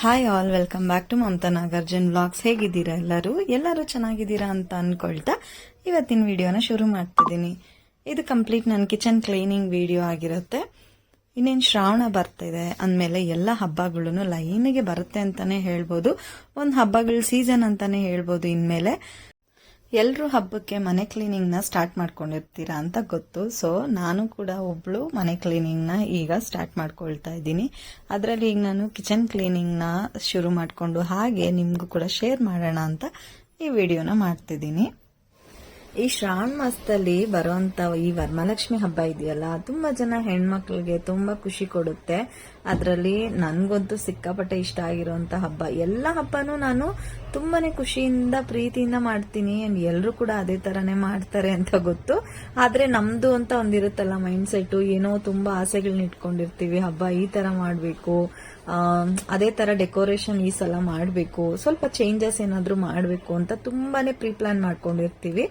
Hi all, welcome back to Mamata Nagarjun vlogs. ಹೇಗಿದ್ದೀರಾ ಎಲ್ಲರೂ ಚೆನ್ನಾಗಿದ್ದೀರಾ ಅಂತ ಅನ್ಕೊಳ್ತಾ ಇವತ್ತಿನ ವಿಡಿಯೋನ ಶುರು ಮಾಡ್ತಿದ್ದೀನಿ. ಇದು ಕಂಪ್ಲೀಟ್ ನನ್ನ ಕಿಚನ್ ಕ್ಲೀನಿಂಗ್ ವಿಡಿಯೋ ಆಗಿರುತ್ತೆ. ಇನ್ನೇನು ಶ್ರಾವಣ ಬರ್ತಿದೆ ಅಂದಮೇಲೆ ಎಲ್ಲ ಹಬ್ಬಗಳು ಲೈನಿಗೆ ಬರುತ್ತೆ ಅಂತಾನೆ ಹೇಳ್ಬೋದು. ಒಂದು ಹಬ್ಬಗಳ ಸೀಸನ್ ಅಂತಾನೆ ಹೇಳ್ಬೋದು. ಇನ್ಮೇಲೆ ಎಲ್ಲರೂ ಹಬ್ಬಕ್ಕೆ ಮನೆ ಕ್ಲೀನಿಂಗ್ನ ಸ್ಟಾರ್ಟ್ ಮಾಡ್ಕೊಂಡಿರ್ತೀರಾ ಅಂತ ಗೊತ್ತು. ಸೊ ನಾನು ಕೂಡ ಒಬ್ಳು ಮನೆ ಕ್ಲೀನಿಂಗ್ನ ಈಗ ಸ್ಟಾರ್ಟ್ ಮಾಡ್ಕೊಳ್ತಾ ಇದ್ದೀನಿ. ಅದರಲ್ಲಿ ಈಗ ನಾನು ಕಿಚನ್ ಕ್ಲೀನಿಂಗ್ನ ಶುರು ಮಾಡಿಕೊಂಡು ಹಾಗೆ ನಿಮಗೂ ಕೂಡ ಶೇರ್ ಮಾಡೋಣ ಅಂತ ಈ ವಿಡಿಯೋನ ಮಾಡ್ತಿದ್ದೀನಿ. ಈ ಶ್ರಾವಣ ಮಾಸದಲ್ಲಿ ಬರುವಂತ ಈ ವರಮಹಾಲಕ್ಷ್ಮಿ ಹಬ್ಬ ಇದೆಯಲ್ಲ, ತುಂಬಾ ಜನ ಹೆಣ್ಮಕ್ಳಿಗೆ ತುಂಬಾ ಖುಷಿ ಕೊಡುತ್ತೆ. ಅದರಲ್ಲಿ ನನ್ಗಂತೂ ಸಿಕ್ಕಾಪಟ್ಟೆ ಇಷ್ಟ ಆಗಿರುವಂತ ಹಬ್ಬ. ಎಲ್ಲ ಹಬ್ಬನೂ ನಾನು ತುಂಬಾನೇ ಖುಷಿಯಿಂದ ಪ್ರೀತಿಯಿಂದ ಮಾಡ್ತೀನಿ. ಎಲ್ಲರೂ ಕೂಡ ಅದೇ ತರನೇ ಮಾಡ್ತಾರೆ ಅಂತ ಗೊತ್ತು. ಆದ್ರೆ ನಮ್ದು ಅಂತ ಒಂದಿರುತ್ತಲ್ಲ ಮೈಂಡ್ ಸೆಟ್, ಏನೋ ತುಂಬಾ ಆಸೆಗಳನ್ನ ಇಟ್ಕೊಂಡಿರ್ತೀವಿ. ಹಬ್ಬ ಈ ತರ ಮಾಡ್ಬೇಕು, ಅದೇ ತರ ಡೆಕೋರೇಷನ್ ಈ ಸಲ ಮಾಡ್ಬೇಕು, ಸ್ವಲ್ಪ ಚೇಂಜಸ್ ಏನಾದ್ರು ಮಾಡ್ಬೇಕು ಅಂತ ತುಂಬಾನೇ ಪ್ರೀ ಪ್ಲಾನ್ ಮಾಡ್ಕೊಂಡಿರ್ತೀವಿ.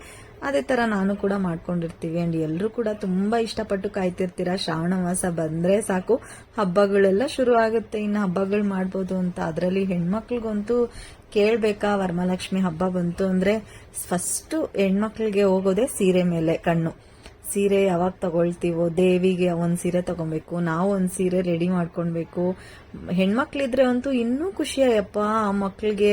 ಅದೇ ತರ ನಾನು ಕೂಡ ಮಾಡ್ಕೊಂಡಿರ್ತೀವಿ. ಅಂಡ್ ಎಲ್ಲರೂ ಕೂಡ ತುಂಬಾ ಇಷ್ಟಪಟ್ಟು ಕಾಯ್ತಿರ್ತೀರಾ. ಶ್ರಾವಣ ಮಾಸ ಬಂದ್ರೆ ಸಾಕು ಹಬ್ಬಗಳೆಲ್ಲ ಶುರು ಆಗುತ್ತೆ, ಇನ್ನು ಹಬ್ಬಗಳು ಮಾಡ್ಬೋದು ಅಂತ. ಅದರಲ್ಲಿ ಹೆಣ್ಮಕ್ಳಿಗಂತೂ ಕೇಳ್ಬೇಕಾ, ವರಮಹಾಲಕ್ಷ್ಮಿ ಹಬ್ಬ ಬಂತು ಅಂದ್ರೆ ಫಸ್ಟ್ ಹೆಣ್ಮಕ್ಳಿಗೆ ಹೋಗೋದೇ ಸೀರೆ ಮೇಲೆ ಕಣ್ಣು. ಸೀರೆ ಯಾವಾಗ ತಗೊಳ್ತೀವೋ, ದೇವಿಗೆ ಒಂದ್ ಸೀರೆ ತಗೊಬೇಕು, ನಾವು ಒಂದ್ ಸೀರೆ ರೆಡಿ ಮಾಡ್ಕೊಳ್ಬೇಕು. ಹೆಣ್ಮಕ್ಳಿದ್ರೆ ಅಂತೂ ಇನ್ನೂ ಖುಷಿಯಪ್ಪ, ಆ ಮಕ್ಳಿಗೆ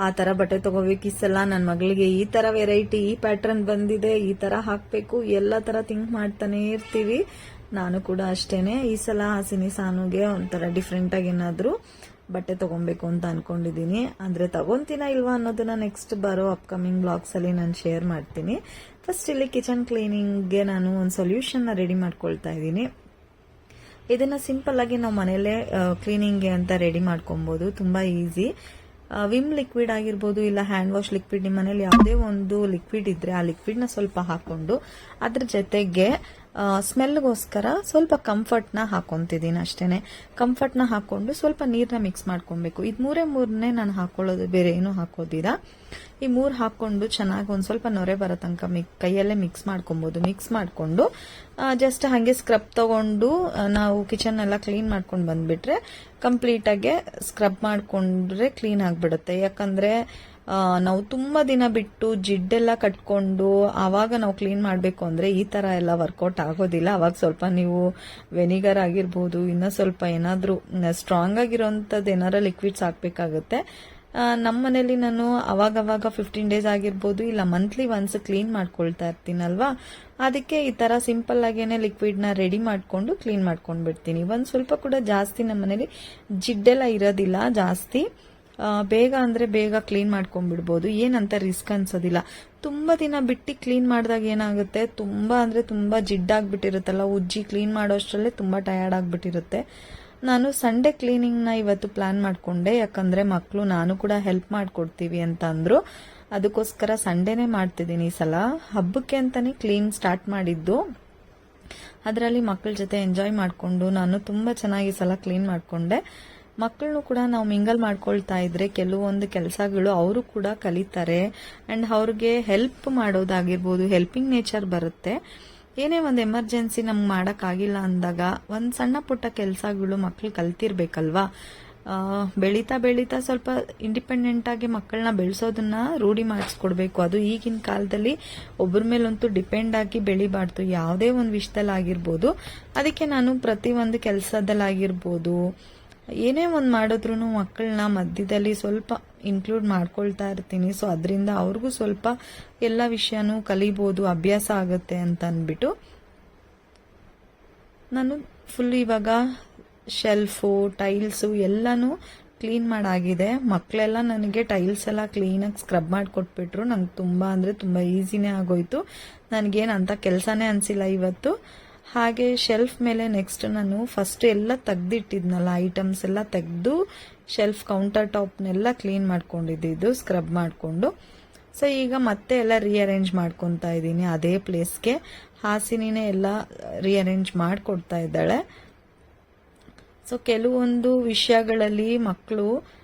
ಆ ತರ ಬಟ್ಟೆ ತಗೋಬೇಕು, ಈ ಸಲ ನನ್ನ ಮಗಳಿಗೆ ಈ ತರ ವೆರೈಟಿ, ಈ ಪ್ಯಾಟರ್ನ್ ಬಂದಿದೆ, ಈ ತರ ಹಾಕ್ಬೇಕು, ಎಲ್ಲ ತರ ಥಿಂಕ್ ಮಾಡ್ತಾನೆ ಇರ್ತೀವಿ. ನಾನು ಕೂಡ ಅಷ್ಟೇನೆ. ಈ ಸಲ ಹಸಿನಿ ಸಾನುಗೆ ಒಂಥರ ಡಿಫ್ರೆಂಟ್ ಆಗಿ ಏನಾದ್ರು ಬಟ್ಟೆ ತಗೊಬೇಕು ಅಂತ ಅನ್ಕೊಂಡಿದೀನಿ. ಅಂದ್ರೆ ತಗೊಂತೀನ ಇಲ್ವಾ ಅನ್ನೋದನ್ನ ನೆಕ್ಸ್ಟ್ ಬರೋ ಅಪ್ಕಮಿಂಗ್ ಬ್ಲಾಗ್ಸ್ ಅಲ್ಲಿ ನಾನು ಶೇರ್ ಮಾಡ್ತೀನಿ. ಫಸ್ಟ್ ಇಲ್ಲಿ ಕಿಚನ್ ಕ್ಲೀನಿಂಗ್ಗೆ ನಾನು ಒಂದು ಸೊಲ್ಯೂಷನ್ ರೆಡಿ ಮಾಡ್ಕೊಳ್ತಾ ಇದ್ದೀನಿ. ಇದನ್ನ ಸಿಂಪಲ್ ಆಗಿ ನಾವು ಮನೇಲೆ ಕ್ಲೀನಿಂಗ್ಗೆ ಅಂತ ರೆಡಿ ಮಾಡ್ಕೊಬಹುದು. ತುಂಬಾ ಈಸಿ. ವಿಮ್ ಲಿಕ್ವಿಡ್ ಆಗಿರ್ಬೋದು, ಇಲ್ಲ ಹ್ಯಾಂಡ್ ವಾಶ್ ಲಿಕ್ವಿಡ್, ನಿಮ್ಮ ಮನೇಲಿ ಯಾವುದೇ ಒಂದು ಲಿಕ್ವಿಡ್ ಇದ್ರೆ ಆ ಲಿಕ್ವಿಡ್ ನ ಸ್ವಲ್ಪ ಹಾಕೊಂಡು ಅದ್ರ ಜೊತೆಗೆ ಸ್ಮೆಲ್ಗೋಸ್ಕರ ಸ್ವಲ್ಪ ಕಂಫರ್ಟ್ ನ ಹಾಕೊಂತಿದ್ದೀನಿ ಅಷ್ಟೇನೆ. ಕಂಫರ್ಟ್ ನ ಹಾಕೊಂಡು ಸ್ವಲ್ಪ ನೀರ್ನ ಮಿಕ್ಸ್ ಮಾಡ್ಕೊಬೇಕು. ಇದು ಮೂರೇ ನಾನು ಹಾಕೊಳ್ಳೋದು, ಬೇರೆ ಏನು ಹಾಕೋದಿಲ್ಲ. ಈ 3 ಹಾಕೊಂಡು ಚೆನ್ನಾಗಿ ಒಂದ್ ಸ್ವಲ್ಪ ನೊರೆ ಬರೋ ತನಕ ಕೈಯಲ್ಲೇ ಮಿಕ್ಸ್ ಮಾಡ್ಕೊಬಹುದು. ಮಿಕ್ಸ್ ಮಾಡ್ಕೊಂಡು ಜಸ್ಟ್ ಹಂಗೆ ಸ್ಕ್ರಬ್ ತಗೊಂಡು ನಾವು ಕಿಚನ್ ಎಲ್ಲ ಕ್ಲೀನ್ ಮಾಡ್ಕೊಂಡು ಬಂದ್ಬಿಟ್ರೆ ಕಂಪ್ಲೀಟ್ ಆಗಿ ಸ್ಕ್ರಬ್ ಮಾಡ್ಕೊಂಡ್ರೆ ಕ್ಲೀನ್ ಆಗ್ಬಿಡುತ್ತೆ. ಯಾಕಂದ್ರೆ ನಾವು ತುಂಬಾ ದಿನ ಬಿಟ್ಟು ಜಿಡ್ಡೆಲ್ಲ ಕಟ್ಕೊಂಡು ಆವಾಗ ನಾವು ಕ್ಲೀನ್ ಮಾಡ್ಬೇಕು ಅಂದ್ರೆ ಈ ತರ ಎಲ್ಲ ವರ್ಕೌಟ್ ಆಗೋದಿಲ್ಲ. ಅವಾಗ ಸ್ವಲ್ಪ ನೀವು ವೆನಿಗರ್ ಆಗಿರ್ಬೋದು, ಇನ್ನ ಸ್ವಲ್ಪ ಏನಾದ್ರೂ ಸ್ಟ್ರಾಂಗ್ ಆಗಿರೋಂಥದ್ದು ಏನಾರ ಲಿಕ್ವಿಡ್ಸ್ ಹಾಕ್ಬೇಕಾಗುತ್ತೆ. ನಮ್ಮ ಮನೇಲಿ ನಾನು ಅವಾಗವಾಗ 15 ಡೇಸ್ ಆಗಿರ್ಬೋದು, ಇಲ್ಲ ಮಂತ್ಲಿ ಒನ್ಸ್ ಕ್ಲೀನ್ ಮಾಡ್ಕೊಳ್ತಾ ಇರ್ತೀನಲ್ವಾ, ಅದಕ್ಕೆ ಈ ತರ ಸಿಂಪಲ್ ಆಗೇನೆ ಲಿಕ್ವಿಡ್ ನ ರೆಡಿ ಮಾಡ್ಕೊಂಡು ಕ್ಲೀನ್ ಮಾಡ್ಕೊಂಡ್ ಬಿಡ್ತೀನಿ. ಒಂದ್ ಸ್ವಲ್ಪ ಕೂಡ ಜಾಸ್ತಿ ನಮ್ಮ ಮನೇಲಿ ಜಿಡ್ಡೆಲ್ಲ ಇರೋದಿಲ್ಲ ಜಾಸ್ತಿ. ಬೇಗ ಅಂದ್ರೆ ಬೇಗ ಕ್ಲೀನ್ ಮಾಡ್ಕೊಂಡ್ಬಿಡ್ಬೋದು, ಏನಂತ ರಿಸ್ಕ್ ಅನ್ಸೋದಿಲ್ಲ. ತುಂಬಾ ದಿನ ಬಿಟ್ಟು ಕ್ಲೀನ್ ಮಾಡಿದಾಗ ಏನಾಗುತ್ತೆ, ತುಂಬಾ ಅಂದ್ರೆ ತುಂಬಾ ಜಿಡ್ಡಾಗ್ಬಿಟ್ಟಿರುತ್ತಲ್ಲ, ಉಜ್ಜಿ ಕ್ಲೀನ್ ಮಾಡೋಷ್ಟ್ರಲ್ಲೇ ತುಂಬಾ ಟಯರ್ಡ್ ಆಗ್ಬಿಟ್ಟಿರುತ್ತೆ. ನಾನು ಸಂಡೇ ಕ್ಲೀನಿಂಗ್ ನ ಇವತ್ತು ಪ್ಲಾನ್ ಮಾಡ್ಕೊಂಡೆ. ಯಾಕಂದ್ರೆ ಮಕ್ಕಳು ನಾನು ಕೂಡ ಹೆಲ್ಪ್ ಮಾಡ್ಕೊಡ್ತೀವಿ ಅಂತ ಅಂದ್ರು. ಅದಕ್ಕೋಸ್ಕರ ಸಂಡೇನೆ ಮಾಡ್ತಿದ್ದೀನಿ ಈ ಸಲ. ಹಬ್ಬಕ್ಕೆ ಅಂತಾನೆ ಕ್ಲೀನ್ ಸ್ಟಾರ್ಟ್ ಮಾಡಿದ್ದು. ಅದರಲ್ಲಿ ಮಕ್ಕಳ ಜೊತೆ ಎಂಜಾಯ್ ಮಾಡ್ಕೊಂಡು ನಾನು ತುಂಬಾ ಚೆನ್ನಾಗಿ ಸಲ ಕ್ಲೀನ್ ಮಾಡ್ಕೊಂಡೆ. ಮಕ್ಕಳನ್ನು ಕೂಡ ನಾವು ಮಿಂಗಲ್ ಮಾಡ್ಕೊಳ್ತಾ ಇದ್ರೆ ಕೆಲವೊಂದು ಕೆಲಸಗಳು ಅವರು ಕೂಡ ಕಲಿತಾರೆ. ಅಂಡ್ ಅವ್ರಿಗೆ ಹೆಲ್ಪ್ ಮಾಡೋದಾಗಿರ್ಬೋದು, ಹೆಲ್ಪಿಂಗ್ ನೇಚರ್ ಬರುತ್ತೆ. ಏನೇ ಒಂದು ಎಮರ್ಜೆನ್ಸಿ ನಮ್ಗೆ ಮಾಡಕ್ ಆಗಿಲ್ಲ ಅಂದಾಗ ಒಂದ್ ಸಣ್ಣ ಪುಟ್ಟ ಕೆಲಸಗಳು ಮಕ್ಳು ಕಲ್ತಿರ್ಬೇಕಲ್ವಾ. ಬೆಳೀತಾ ಬೆಳೀತಾ ಸ್ವಲ್ಪ ಇಂಡಿಪೆಂಡೆಂಟ್ ಆಗಿ ಮಕ್ಕಳನ್ನ ಬೆಳೆಸೋದನ್ನ ರೂಢಿ ಮಾಡಿಸ್ಕೊಡ್ಬೇಕು. ಅದು ಈಗಿನ ಕಾಲದಲ್ಲಿ ಒಬ್ಬರ ಮೇಲಂತೂ ಡಿಪೆಂಡ್ ಆಗಿ ಬೆಳಿಬಾರ್ದು, ಯಾವುದೇ ಒಂದು ವಿಷಯದಲ್ಲಿ ಆಗಿರ್ಬೋದು. ಅದಕ್ಕೆ ನಾನು ಪ್ರತಿ ಒಂದು ಕೆಲಸದಲ್ಲಾಗಿರ್ಬೋದು, ಏನೇ ಒಂದು ಮಾಡಿದ್ರು ಮಕ್ಕಳನ್ನ ಮಧ್ಯದಲ್ಲಿ ಸ್ವಲ್ಪ ಇನ್ಕ್ಲೂಡ್ ಮಾಡ್ಕೊಳ್ತಾ ಇರ್ತೀನಿ. ಸೊ ಅದರಿಂದ ಅವ್ರಿಗೂ ಸ್ವಲ್ಪ ಎಲ್ಲ ವಿಷಯನೂ ಕಲಿಬಹುದು, ಅಭ್ಯಾಸ ಆಗುತ್ತೆ ಅಂತ ಅಂದ್ಬಿಟ್ಟು ನಾನು ಫುಲ್ ಇವಾಗ ಶೆಲ್ಫು, ಟೈಲ್ಸು ಎಲ್ಲಾನು ಕ್ಲೀನ್ ಮಾಡಾಗಿದೆ. ಮಕ್ಕಳೆಲ್ಲ ನನಗೆ ಟೈಲ್ಸ್ ಎಲ್ಲ ಕ್ಲೀನಾಗಿ ಸ್ಕ್ರಬ್ ಮಾಡಿಕೊಟ್ಬಿಟ್ರು. ನಂಗೆ ತುಂಬಾ ಅಂದ್ರೆ ತುಂಬಾ ಈಸಿನೇ ಆಗೋಯ್ತು. ನನಗೇನು ಅಂತ ಕೆಲಸನೇ ಅನ್ಸಿಲ್ಲ ಇವತ್ತು. ಹಾಗೆ ಶೆಲ್ಫ್ ಮೇಲೆ ನೆಕ್ಸ್ಟ್ ನಾನು ಫಸ್ಟ್ ಎಲ್ಲ ತೆಗ್ದಿಟ್ಟಿದ್ನಲ್ಲ, ಐಟಮ್ಸ್ ಎಲ್ಲ ತೆಗೆದು ಶೆಲ್ಫ್ ಕೌಂಟರ್ ಟಾಪ್ನೆಲ್ಲ ಕ್ಲೀನ್ ಮಾಡ್ಕೊಂಡಿದ್ದು ಸ್ಕ್ರಬ್ ಮಾಡ್ಕೊಂಡು. ಸೊ ಈಗ ಮತ್ತೆ ಎಲ್ಲ ರಿಅರೇಂಜ್ ಮಾಡ್ಕೊತಾ ಇದ್ದೀನಿ ಅದೇ ಪ್ಲೇಸ್ಗೆ. ಹಾಸಿನಿನೇ ಎಲ್ಲ ರಿಅರೇಂಜ್ ಮಾಡ್ಕೊಡ್ತಾ ಇದ್ದಾಳೆ. ಸೊ ಕೆಲವೊಂದು ವಿಷಯಗಳಲ್ಲಿ ಮಕ್ಕಳು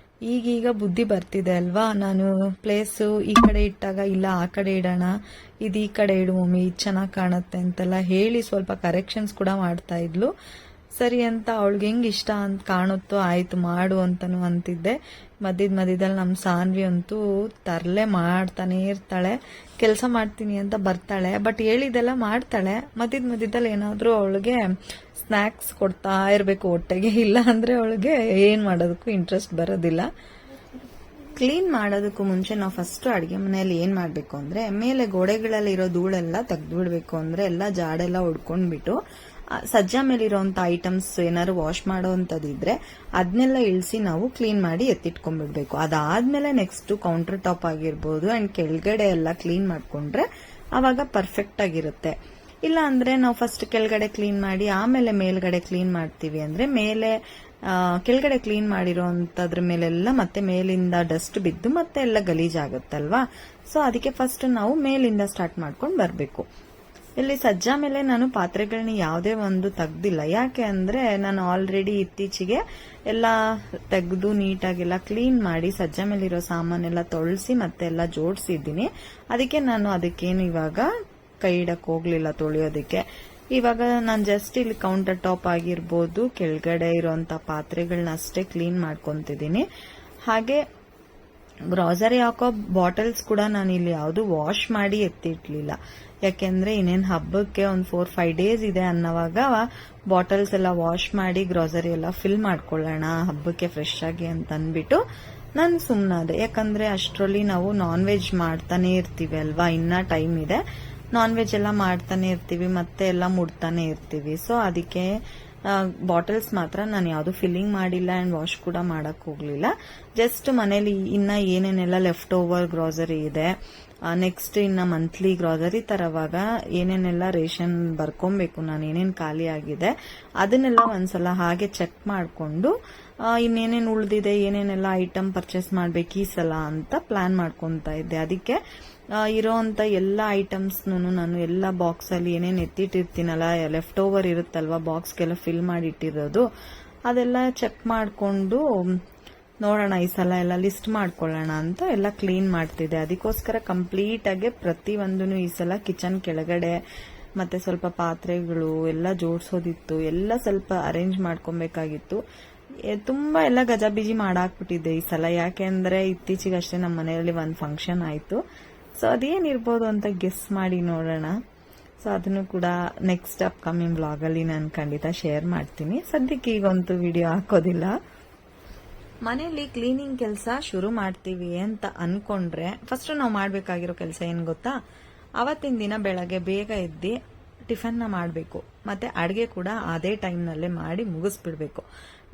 ಈಗೀಗ ಬುದ್ಧಿ ಬರ್ತಿದೆ ಅಲ್ವಾ. ನಾನು ಪ್ಲೇಸು ಈ ಕಡೆ ಇಟ್ಟಾಗ ಇಲ್ಲ ಆ ಕಡೆ ಇಡೋಣ, ಇದು ಈ ಕಡೆ ಇಡು ಮಮ್ಮಿ, ಇದು ಚೆನ್ನಾಗಿ ಕಾಣುತ್ತೆ ಅಂತೆಲ್ಲ ಹೇಳಿ ಸ್ವಲ್ಪ ಕರೆಕ್ಷನ್ಸ್ ಕೂಡ ಮಾಡ್ತಾ ಇದ್ಲು. ಸರಿ ಅಂತ ಅವಳಿಗೆ ಹೆಂಗ್ ಇಷ್ಟ ಅಂತ ಕಾಣುತ್ತೋ ಆಯ್ತು ಮಾಡು ಅಂತಾನು ಅಂತಿದ್ದೆ. ಮಧ್ಯದಲ್ಲಿ ನಮ್ಮ ಸಾನ್ವಿ ಅಂತೂ ತರಲೆ ಮಾಡ್ತಾನೆ ಇರ್ತಾಳೆ. ಕೆಲಸ ಮಾಡ್ತೀನಿ ಅಂತ ಬರ್ತಾಳೆ, ಬಟ್ ಹೇಳಿದೆಲ್ಲ ಮಾಡ್ತಾಳೆ. ಮಧ್ಯದಲ್ಲಿ ಏನಾದ್ರೂ ಅವಳಿಗೆ ಸ್ನ್ಯಾಕ್ಸ್ ಕೊಡ್ತಾ ಇರಬೇಕು ಹೊಟ್ಟೆಗೆ, ಇಲ್ಲ ಅಂದ್ರೆ ಅವಳಿಗೆ ಏನ್ ಮಾಡೋದಕ್ಕೂ ಇಂಟ್ರೆಸ್ಟ್ ಬರೋದಿಲ್ಲ. ಕ್ಲೀನ್ ಮಾಡೋದಕ್ಕೂ ಮುಂಚೆ ನಾವು ಫಸ್ಟ್ ಅಡಿಗೆ ಮನೆಯಲ್ಲಿ ಏನ್ ಮಾಡ್ಬೇಕು ಅಂದ್ರೆ, ಮೇಲೆ ಗೋಡೆಗಳಲ್ಲಿ ಇರೋ ಧೂಳೆಲ್ಲ ತೆಗ್ದು ಬಿಡ್ಬೇಕು. ಅಂದ್ರೆ ಎಲ್ಲ ಜಾಡೆಲ್ಲ ಹೊಡ್ಕೊಂಡ್ಬಿಟ್ಟು ಸಜ್ಜಾ ಮೇಲಿರೋಂಥ ಐಟಮ್ಸ್ ಏನಾದ್ರು ವಾಶ್ ಮಾಡೋವಂಥದ್ದಿದ್ರೆ ಅದನ್ನೆಲ್ಲ ಇಳಿಸಿ ನಾವು ಕ್ಲೀನ್ ಮಾಡಿ ಎತ್ತಿಟ್ಕೊಂಡ್ಬಿಡ್ಬೇಕು. ಅದಾದ್ಮೇಲೆ ನೆಕ್ಸ್ಟ್ ಕೌಂಟರ್ ಟಾಪ್ ಆಗಿರ್ಬೋದು ಅಂಡ್ ಕೆಳಗಡೆ ಎಲ್ಲ ಕ್ಲೀನ್ ಮಾಡ್ಕೊಂಡ್ರೆ ಅವಾಗ ಪರ್ಫೆಕ್ಟ್ ಆಗಿರುತ್ತೆ. ಇಲ್ಲ ಅಂದ್ರೆ ನಾವು ಫಸ್ಟ್ ಕೆಳಗಡೆ ಕ್ಲೀನ್ ಮಾಡಿ ಆಮೇಲೆ ಮೇಲ್ಗಡೆ ಕ್ಲೀನ್ ಮಾಡ್ತೀವಿ ಅಂದ್ರೆ ಮೇಲೆ ಕೆಳಗಡೆ ಕ್ಲೀನ್ ಮಾಡಿರೋಂಥದ್ರ ಮೇಲೆಲ್ಲ ಮತ್ತೆ ಮೇಲಿಂದ ಡಸ್ಟ್ ಬಿದ್ದು ಮತ್ತೆ ಎಲ್ಲ ಗಲೀಜಾಗುತ್ತಲ್ವಾ. ಸೊ ಅದಕ್ಕೆ ಫಸ್ಟ್ ನಾವು ಮೇಲಿಂದ ಸ್ಟಾರ್ಟ್ ಮಾಡ್ಕೊಂಡು ಬರಬೇಕು. ಇಲ್ಲಿ ಸಜ್ಜಾ ಮೇಲೆ ನಾನು ಪಾತ್ರೆಗಳನ್ನ ಯಾವುದೇ ಒಂದು ತೆಗ್ದಿಲ್ಲ. ಯಾಕೆ ಅಂದ್ರೆ ನಾನು ಆಲ್ರೆಡಿ ಇತ್ತೀಚೆಗೆ ಎಲ್ಲ ತೆಗೆದು ನೀಟಾಗೆಲ್ಲ ಕ್ಲೀನ್ ಮಾಡಿ ಸಜ್ಜಾ ಮೇಲಿರೋ ಸಾಮಾನೆಲ್ಲ ತೊಳಸಿ ಮತ್ತೆ ಎಲ್ಲ ಜೋಡಿಸಿದ್ದೀನಿ. ಅದಕ್ಕೆ ನಾನು ಅದಕ್ಕೇನು ಇವಾಗ ಕೈ ಇಡಕ್ ಹೋಗ್ಲಿಲ್ಲ ತೊಳೆಯೋದಕ್ಕೆ. ಇವಾಗ ನಾನು ಜಸ್ಟ್ ಇಲ್ಲಿ ಕೌಂಟರ್ ಟಾಪ್ ಆಗಿರ್ಬೋದು ಕೆಳಗಡೆ ಇರೋಂತ ಪಾತ್ರೆಗಳನ್ನ ಅಷ್ಟೇ ಕ್ಲೀನ್ ಮಾಡ್ಕೊಂತಿದ್ದೀನಿ. ಹಾಗೆ ಗ್ರಾಸರಿ ಹಾಕೋ ಬಾಟಲ್ಸ್ ಕೂಡ ನಾನು ಇಲ್ಲಿ ಯಾವುದು ವಾಶ್ ಮಾಡಿ ಎತ್ತಿಟ್ಲಿಲ್ಲ. ಯಾಕೆಂದ್ರೆ ಇನ್ನೇನು ಹಬ್ಬಕ್ಕೆ ಒಂದು 4-5 ಡೇಸ್ ಇದೆ ಅನ್ನೋವಾಗ ಬಾಟಲ್ಸ್ ಎಲ್ಲ ವಾಶ್ ಮಾಡಿ ಗ್ರಾಸರಿ ಎಲ್ಲ ಫಿಲ್ ಮಾಡ್ಕೊಳ್ಳೋಣ ಹಬ್ಬಕ್ಕೆ ಫ್ರೆಶ್ ಆಗಿ ಅಂತ ಅಂದ್ಬಿಟ್ಟು ನಾನು ಸುಮ್ಮನಾದೆ. ಯಾಕಂದ್ರೆ ಅಷ್ಟರಲ್ಲಿ ನಾವು ನಾನ್ ವೆಜ್ ಮಾಡ್ತಾನೆ ಇರ್ತೀವಿ ಅಲ್ವಾ, ಇನ್ನ ಟೈಮ್ ಇದೆ. ನಾನ್ ವೆಜ್ ಎಲ್ಲ ಮಾಡ್ತಾನೆ ಇರ್ತೀವಿ ಮತ್ತೆ ಎಲ್ಲ ಮುಡ್ತಾನೆ ಇರ್ತೀವಿ. ಸೊ ಅದಕ್ಕೆ ಬಾಟಲ್ಸ್ ಮಾತ್ರ ನಾನು ಯಾವುದು ಫಿಲ್ಲಿಂಗ್ ಮಾಡಿಲ್ಲ ಅಂಡ್ ವಾಶ್ ಕೂಡ ಮಾಡಕ್ ಹೋಗ್ಲಿಲ್ಲ. ಜಸ್ಟ್ ಮನೇಲಿ ಇನ್ನ ಏನೇನೆಲ್ಲ ಲೆಫ್ಟ್ ಓವರ್ ಗ್ರಾಸರಿ ಇದೆ, ನೆಕ್ಸ್ಟ್ ಇನ್ನ ಮಂತ್ಲಿ ಗ್ರಾಸರಿ ತರವಾಗ ಏನೇನೆಲ್ಲ ರೇಷನ್ ಬರ್ಕೊಬೇಕು, ನಾನು ಏನೇನ್ ಖಾಲಿ ಆಗಿದೆ ಅದನ್ನೆಲ್ಲ ಒಂದ್ಸಲ ಹಾಗೆ ಚೆಕ್ ಮಾಡ್ಕೊಂಡು ಇನ್ನೇನೇನು ಉಳಿದಿದೆ, ಏನೇನೆಲ್ಲ ಐಟಮ್ ಪರ್ಚೇಸ್ ಮಾಡ್ಬೇಕು ಈ ಸಲ ಅಂತ ಪ್ಲಾನ್ ಮಾಡ್ಕೊಂತ ಇದ್ದೆ. ಅದಕ್ಕೆ ಇರೋಂತ ಎಲ್ಲ ಐಟಮ್ಸ್ ನಾನು ಎಲ್ಲ ಬಾಕ್ಸ್ ಅಲ್ಲಿ ಏನೇನು ಎತ್ತಿಟ್ಟಿರ್ತೀನಲ್ಲ, ಲೆಫ್ಟ್ ಓವರ್ ಇರುತ್ತಲ್ವಾ ಬಾಕ್ಸ್ಗೆಲ್ಲ ಫಿಲ್ ಮಾಡಿ ಇಟ್ಟಿರೋದು, ಅದೆಲ್ಲ ಚೆಕ್ ಮಾಡ್ಕೊಂಡು ನೋಡೋಣ ಈ ಸಲ ಎಲ್ಲ ಲಿಸ್ಟ್ ಮಾಡ್ಕೊಳ್ಳೋಣ ಅಂತ ಎಲ್ಲ ಕ್ಲೀನ್ ಮಾಡ್ತಿದ್ದೆ. ಅದಕ್ಕೋಸ್ಕರ ಕಂಪ್ಲೀಟ್ ಆಗಿ ಪ್ರತಿ ಒಂದೂ ಈ ಸಲ ಕಿಚನ್ ಕೆಳಗಡೆ ಮತ್ತೆ ಸ್ವಲ್ಪ ಪಾತ್ರೆಗಳು ಎಲ್ಲ ಜೋಡಿಸೋದಿತ್ತು, ಎಲ್ಲ ಸ್ವಲ್ಪ ಅರೇಂಜ್ ಮಾಡ್ಕೊಬೇಕಾಗಿತ್ತು. ತುಂಬಾ ಎಲ್ಲ ಗಜಾಬಿಜಿ ಮಾಡಾಕ್ಬಿಟ್ಟಿದ್ದೆ ಈ ಸಲ. ಯಾಕೆಂದ್ರೆ ಇತ್ತೀಚೆಗೆ ಅಷ್ಟೇ ನಮ್ಮ ಮನೆಯಲ್ಲಿ ಒಂದು ಫಂಕ್ಷನ್ ಆಯ್ತು. ಸೊ ಅದೇನಿರ್ಬೋದು ಅಂತ ಗೆಸ್ ಮಾಡಿ ನೋಡೋಣ. ಸೊ ಅದನ್ನು ಕೂಡ ನೆಕ್ಸ್ಟ್ ಅಪ್ಕಮಿಂಗ್ ವ್ಲಾಗ್ ಅಲ್ಲಿ ನಾನು ಖಂಡಿತ ಶೇರ್ ಮಾಡ್ತೀನಿ. ಸದ್ಯಕ್ಕೆ ಈಗಂತೂ ವಿಡಿಯೋ ಹಾಕೋದಿಲ್ಲ. ಮನೆಯಲ್ಲಿ ಕ್ಲೀನಿಂಗ್ ಕೆಲಸ ಶುರು ಮಾಡ್ತೀವಿ ಅಂತ ಅನ್ಕೊಂಡ್ರೆ ಫಸ್ಟ್ ನಾವು ಮಾಡ್ಬೇಕಾಗಿರೋ ಕೆಲಸ ಏನ್ ಗೊತ್ತಾ, ಅವತ್ತಿನ ದಿನ ಬೆಳಗ್ಗೆ ಬೇಗ ಎದ್ದು ಟಿಫನ್ ನ ಮಾಡಬೇಕು, ಮತ್ತೆ ಅಡುಗೆ ಕೂಡ ಅದೇ ಟೈಮ್ ನಲ್ಲೇ ಮಾಡಿ ಮುಗಿಸ್ಬಿಡ್ಬೇಕು.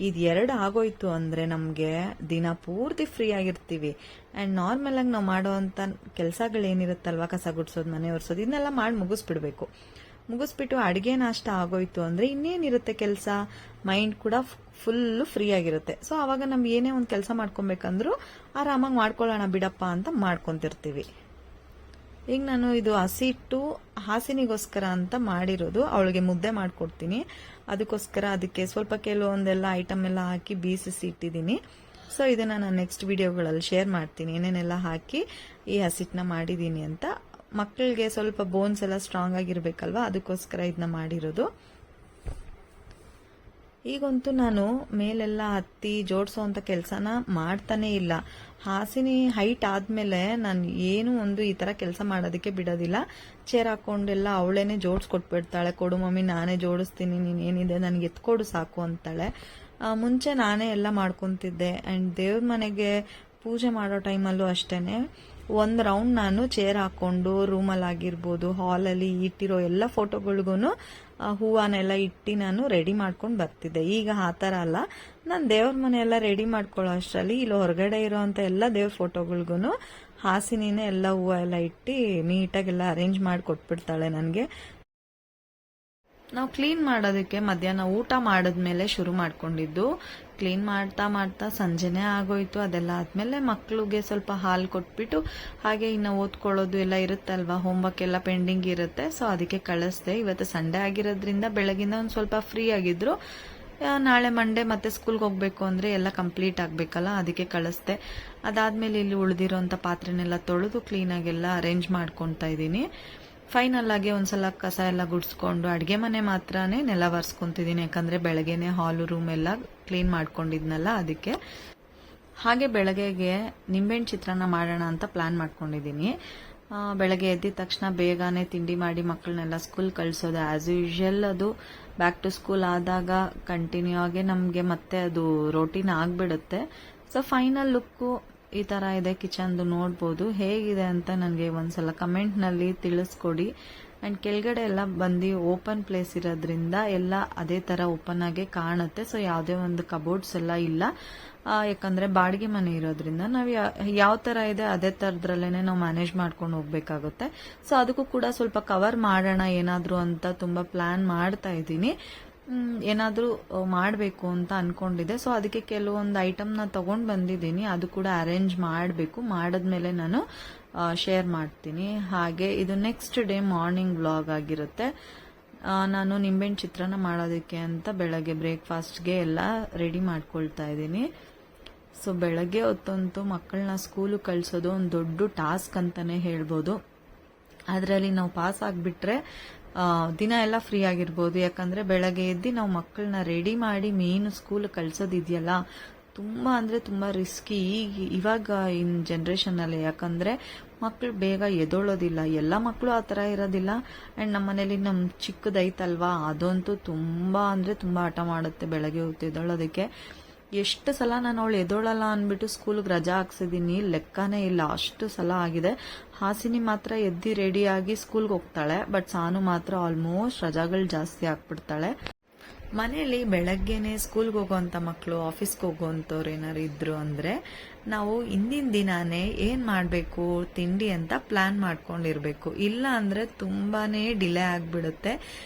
ಇದೆರಡು ಆಗೋಯ್ತು ಅಂದ್ರೆ ನಮ್ಗೆ ದಿನ ಪೂರ್ತಿ ಫ್ರೀ ಆಗಿರ್ತೀವಿ. ಅಂಡ್ ನಾರ್ಮಲ್ ಆಗಿ ನಾವು ಮಾಡೋಂತ ಕೆಲಸಗಳೇನಿರುತ್ತಲ್ವಾ, ಕಸ ಗುಡ್ಸೋದು, ಮನೆ ಒರೆಸೋದು, ಇದನ್ನೆಲ್ಲ ಮಾಡಿ ಮುಗಿಸ್ಬಿಟ್ಟು ಅಡುಗೆ ನಾಷ್ಟ ಆಗೋಯ್ತು ಅಂದ್ರೆ ಇನ್ನೇನಿರುತ್ತೆ ಕೆಲಸ, ಮೈಂಡ್ ಕೂಡ ಫುಲ್ ಫ್ರೀ ಆಗಿರುತ್ತೆ. ಸೊ ಅವಾಗ ನಮ್ಗೆ ಏನೇ ಒಂದು ಕೆಲಸ ಮಾಡ್ಕೊಬೇಕಂದ್ರೂ ಆರಾಮಾಗಿ ಮಾಡ್ಕೊಳ್ಳೋಣ ಬಿಡಪ್ಪ ಅಂತ ಮಾಡ್ಕೊಂತಿರ್ತೀವಿ. ಈಗ ನಾನು ಇದು ಹಸಿಟ್ಟು ಹಾಸಿನಿಗೋಸ್ಕರ ಅಂತ ಮಾಡಿರೋದು, ಅವಳಿಗೆ ಮುದ್ದೆ ಮಾಡ್ಕೊಡ್ತೀನಿ. ಅದಕ್ಕೋಸ್ಕರ ಅದಕ್ಕೆ ಸ್ವಲ್ಪ ಕೆಲವೊಂದೆಲ್ಲ ಐಟಮ್ ಎಲ್ಲ ಹಾಕಿ ಬೀಸಿಸಿ ಇಟ್ಟಿದ್ದೀನಿ. ಸೊ ಇದನ್ನ ನಾನು ನೆಕ್ಸ್ಟ್ ವಿಡಿಯೋಗಳಲ್ಲಿ ಶೇರ್ ಮಾಡ್ತೀನಿ ಏನೇನೆಲ್ಲ ಹಾಕಿ ಈ ಹಸಿಟ್ಟನ್ನ ಮಾಡಿದ್ದೀನಿ ಅಂತ. ಮಕ್ಕಳಿಗೆ ಸ್ವಲ್ಪ ಬೋನ್ಸ್ ಎಲ್ಲ ಸ್ಟ್ರಾಂಗ್ ಆಗಿರ್ಬೇಕಲ್ವಾ, ಅದಕ್ಕೋಸ್ಕರ ಇದನ್ನ ಮಾಡಿರೋದು. ಈಗಂತೂ ನಾನು ಮೇಲೆಲ್ಲ ಹತ್ತಿ ಜೋಡಿಸೋಂಥ ಕೆಲಸನ ಮಾಡ್ತಾನೆ ಇಲ್ಲ. ಹಾಸಿನಿ ಹೈಟ್ ಆದ್ಮೇಲೆ ನಾನು ಏನು ಒಂದು ಈ ತರ ಕೆಲಸ ಮಾಡೋದಕ್ಕೆ ಬಿಡೋದಿಲ್ಲ. ಚೇರ್ ಹಾಕೊಂಡೆಲ್ಲ ಅವಳೇನೆ ಜೋಡಿಸ್ಕೊಟ್ಬಿಡ್ತಾಳೆ. ಕೊಡು ಮಮ್ಮಿ ನಾನೇ ಜೋಡಿಸ್ತೀನಿ, ನೀನೇನಿದೆ ನನಗೆ ಎತ್ಕೊಡು ಸಾಕು ಅಂತಾಳೆ. ಮುಂಚೆ ನಾನೇ ಎಲ್ಲ ಮಾಡ್ಕೊಂತಿದ್ದೆ. ಅಂಡ್ ದೇವ್ರ ಮನೆಗೆ ಪೂಜೆ ಮಾಡೋ ಟೈಮಲ್ಲೂ ಅಷ್ಟೇನೆ ಒಂದ್ ರೌಂಡ್ ನಾನು ಚೇರ್ ಹಾಕೊಂಡು ರೂಮಲ್ಲಿ ಆಗಿರ್ಬೋದು ಹಾಲಲ್ಲಿ ಇಟ್ಟಿರೋ ಎಲ್ಲ ಫೋಟೋಗಳಿಗೂ ಹೂವನೆಲ್ಲ ಇಟ್ಟು ನಾನು ರೆಡಿ ಮಾಡ್ಕೊಂಡು ಬರ್ತಿದ್ದೆ. ಈಗ ಆ ಥರ ಅಲ್ಲ, ನಾನು ದೇವ್ರ ಮನೆ ಎಲ್ಲ ರೆಡಿ ಮಾಡ್ಕೊಳ್ಳೋ ಅಷ್ಟರಲ್ಲಿ ಇಲ್ಲಿ ಹೊರಗಡೆ ಇರೋಂಥ ಎಲ್ಲ ದೇವ್ರ ಫೋಟೋಗಳಿಗೂ ಹಾಸಿನಿನೇ ಎಲ್ಲ ಹೂವು ಎಲ್ಲ ಇಟ್ಟು ನೀಟಾಗೆಲ್ಲ ಅರೇಂಜ್ ಮಾಡಿ ಕೊಟ್ಬಿಡ್ತಾಳೆ ನನಗೆ. ನಾವು ಕ್ಲೀನ್ ಮಾಡೋದಕ್ಕೆ ಮಧ್ಯಾಹ್ನ ಊಟ ಮಾಡಿದ್ಮೇಲೆ ಶುರು ಮಾಡ್ಕೊಂಡಿದ್ದು. ಕ್ಲೀನ್ ಮಾಡ್ತಾ ಸಂಜೆನೇ ಆಗೋಯ್ತು. ಅದೆಲ್ಲ ಆದ್ಮೇಲೆ ಮಕ್ಳಿಗೆ ಸ್ವಲ್ಪ ಹಾಲು ಕೊಟ್ಬಿಟ್ಟು ಹಾಗೆ ಇನ್ನು ಓದ್ಕೊಳ್ಳೋದು ಎಲ್ಲ ಇರುತ್ತಲ್ವಾ, ಹೋಮ್ವರ್ಕ್ ಎಲ್ಲ ಪೆಂಡಿಂಗ್ ಇರುತ್ತೆ. ಸೊ ಅದಕ್ಕೆ ಕಳಿಸ್ದೆ. ಇವತ್ತು ಸಂಡೇ ಆಗಿರೋದ್ರಿಂದ ಬೆಳಗಿಂದ ಒಂದು ಸ್ವಲ್ಪ ಫ್ರೀ ಆಗಿದ್ರು. ನಾಳೆ ಮಂಡೇ ಮತ್ತೆ ಸ್ಕೂಲ್ಗೆ ಹೋಗ್ಬೇಕು ಅಂದ್ರೆ ಎಲ್ಲ ಕಂಪ್ಲೀಟ್ ಆಗ್ಬೇಕಲ್ಲ, ಅದಕ್ಕೆ ಕಳಿಸ್ದೆ. ಅದಾದ್ಮೇಲೆ ಇಲ್ಲಿ ಉಳಿದಿರೋಂಥ ಪಾತ್ರೆನೆಲ್ಲ ತೊಳೆದು ಕ್ಲೀನಾಗೆಲ್ಲ ಅರೇಂಜ್ ಮಾಡ್ಕೊತಾ ಇದ್ದೀನಿ. ಫೈನಲ್ ಆಗಿ ಒಂದ್ಸಲ ಕಸ ಎಲ್ಲ ಗುಡಿಸ್ಕೊಂಡು ಅಡುಗೆ ಮನೆ ಮಾತ್ರನೇ ನೆಲ ಒರೆಸ್ಕೊಂತಿದ್ದೀನಿ, ಯಾಕಂದರೆ ಬೆಳಗ್ಗೆನೆ ಹಾಲು ರೂಮ್ ಎಲ್ಲ ಕ್ಲೀನ್ ಮಾಡ್ಕೊಂಡಿದ್ನಲ್ಲ ಅದಕ್ಕೆ. ಹಾಗೆ ಬೆಳಗ್ಗೆಗೆ ನಿಂಬೆಹಣ್ಣು ಚಿತ್ರಾನ್ನ ಮಾಡೋಣ ಅಂತ ಪ್ಲಾನ್ ಮಾಡ್ಕೊಂಡಿದ್ದೀನಿ. ಬೆಳಗ್ಗೆ ಎದ್ದಿದ ತಕ್ಷಣ ಬೇಗನೆ ತಿಂಡಿ ಮಾಡಿ ಮಕ್ಕಳನ್ನೆಲ್ಲ ಸ್ಕೂಲ್ ಕಳಿಸೋದು ಆ್ಯಸ್ ಯೂಶುವಲ್. ಅದು ಬ್ಯಾಕ್ ಟು ಸ್ಕೂಲ್ ಆದಾಗ ಕಂಟಿನ್ಯೂ ಆಗಿ ನಮಗೆ ಮತ್ತೆ ಅದು ರೋಟೀನ್ ಆಗಿಬಿಡುತ್ತೆ. ಸೊ ಫೈನಲ್ ಲುಕ್ಕು ಈ ಥರ ಇದೆ. ಕಿಚನ್ದು ನೋಡ್ಬೋದು ಹೇಗಿದೆ ಅಂತ ನನಗೆ ಒಂದ್ಸಲ ಕಮೆಂಟ್ನಲ್ಲಿ ತಿಳಿಸ್ಕೊಡಿ. ಆ್ಯಂಡ್ ಕೆಳಗಡೆ ಎಲ್ಲ ಬಂದು ಓಪನ್ ಪ್ಲೇಸ್ ಇರೋದ್ರಿಂದ ಎಲ್ಲ ಅದೇ ಥರ ಓಪನ್ ಆಗೇ ಕಾಣುತ್ತೆ. ಸೊ ಯಾವುದೇ ಒಂದು ಕಬೋರ್ಡ್ಸ್ ಎಲ್ಲ ಇಲ್ಲ, ಯಾಕಂದರೆ ಬಾಡಿಗೆ ಮನೆ ಇರೋದ್ರಿಂದ ನಾವು ಯಾವ ಥರ ಇದೆ ಅದೇ ಥರದ್ರಲ್ಲೇ ನಾವು ಮ್ಯಾನೇಜ್ ಮಾಡ್ಕೊಂಡು ಹೋಗ್ಬೇಕಾಗುತ್ತೆ. ಸೊ ಅದಕ್ಕೂ ಕೂಡ ಸ್ವಲ್ಪ ಕವರ್ ಮಾಡೋಣ ಏನಾದರೂ ಅಂತ ತುಂಬ ಪ್ಲ್ಯಾನ್ ಮಾಡ್ತಾ ಇದ್ದೀನಿ. ಏನಾದರೂ ಮಾಡಬೇಕು ಅಂತ ಅಂದ್ಕೊಂಡಿದ್ದೆ. ಸೊ ಅದಕ್ಕೆ ಕೆಲವೊಂದು ಐಟಮ್ನ ತೊಗೊಂಡು ಬಂದಿದ್ದೀನಿ, ಅದು ಕೂಡ ಅರೇಂಜ್ ಮಾಡಬೇಕು. ಮಾಡಿದ್ಮೇಲೆ ನಾನು ಶೇರ್ ಮಾಡ್ತೀನಿ. ಹಾಗೆ ಇದು ನೆಕ್ಸ್ಟ್ ಡೇ ಮಾರ್ನಿಂಗ್ ವ್ಲಾಗ್ ಆಗಿರುತ್ತೆ. ನಾನು ನಿಂಬೆಹಣ್ಣು ಚಿತ್ರಾನ್ನ ಮಾಡೋದಕ್ಕೆ ಅಂತ ಬೆಳಗ್ಗೆ ಬ್ರೇಕ್ಫಾಸ್ಟ್ಗೆ ಎಲ್ಲ ರೆಡಿ ಮಾಡ್ಕೊಳ್ತಾ ಇದ್ದೀನಿ. ಸೊ ಬೆಳಗ್ಗೆ ಹೊತ್ತಂತೂ ಮಕ್ಕಳನ್ನ ಸ್ಕೂಲು ಕಳಿಸೋದು ಒಂದು ದೊಡ್ಡ ಟಾಸ್ಕ್ ಅಂತಲೇ ಹೇಳ್ಬೋದು. ಅದರಲ್ಲಿ ನಾವು ಪಾಸ್ ಆಗಿಬಿಟ್ರೆ ದಿನ ಎಲ್ಲ ಫ್ರೀ ಆಗಿರ್ಬೋದು. ಯಾಕಂದರೆ ಬೆಳಗ್ಗೆ ಎದ್ದು ನಾವು ಮಕ್ಕಳನ್ನ ರೆಡಿ ಮಾಡಿ ಮೇನ್ ಸ್ಕೂಲ್ ಕಳ್ಸೋದಿದೆಯಲ್ಲ, ತುಂಬ ಅಂದರೆ ತುಂಬ ರಿಸ್ಕಿ ಇವಾಗ ಇನ್ ಜನ್ರೇಷನಲ್ಲಿ. ಯಾಕಂದರೆ ಮಕ್ಕಳು ಬೇಗ ಎದೊಳ್ಳೋದಿಲ್ಲ, ಎಲ್ಲ ಮಕ್ಕಳು ಆ ಥರ ಇರೋದಿಲ್ಲ. ಆ್ಯಂಡ್ ನಮ್ಮ ಮನೇಲಿ ನಮ್ಮ ಚಿಕ್ಕದೈತಲ್ವಾ, ಅದಂತೂ ತುಂಬ ಅಂದರೆ ತುಂಬ ಹಠ ಮಾಡುತ್ತೆ ಬೆಳಗ್ಗೆ ಹೊತ್ತು ಎದೊಳ್ಳೋದಕ್ಕೆ. ಎಷ್ಟು ಸಲ ನಾನು ಅವಳು ಎದೊಳಲ್ಲ ಅಂದ್ಬಿಟ್ಟು ಸ್ಕೂಲ್ಗೆ ರಜಾ ಹಾಕ್ಸಿದ್ದೀನಿ, ಲೆಕ್ಕನೇ ಇಲ್ಲ, ಅಷ್ಟು ಸಲ ಆಗಿದೆ. ಹಾಸಿನಿ ಮಾತ್ರ ಎದ್ದು ರೆಡಿಯಾಗಿ ಸ್ಕೂಲ್ಗೆ ಹೋಗ್ತಾಳೆ, ಬಟ್ ಸಾನು ಮಾತ್ರ ಆಲ್ಮೋಸ್ಟ್ ರಜಾಗಳು ಜಾಸ್ತಿ ಆಗ್ಬಿಡ್ತಾಳೆ. ಮನೆಯಲ್ಲಿ ಬೆಳಗ್ಗೆನೆ ಸ್ಕೂಲ್ಗೆ ಹೋಗೋವಂಥ ಮಕ್ಕಳು, ಆಫೀಸ್ಗೆ ಹೋಗೋವಂಥವ್ರು ಏನಾರು ಇದ್ರು ಅಂದರೆ ನಾವು ಹಿಂದಿನ ದಿನಾನೇ ಏನು ಮಾಡಬೇಕು ತಿಂಡಿ ಅಂತ ಪ್ಲ್ಯಾನ್ ಮಾಡ್ಕೊಂಡಿರಬೇಕು. ಇಲ್ಲ ಅಂದರೆ ತುಂಬಾ ಡಿಲೇ ಆಗಿಬಿಡುತ್ತೆ.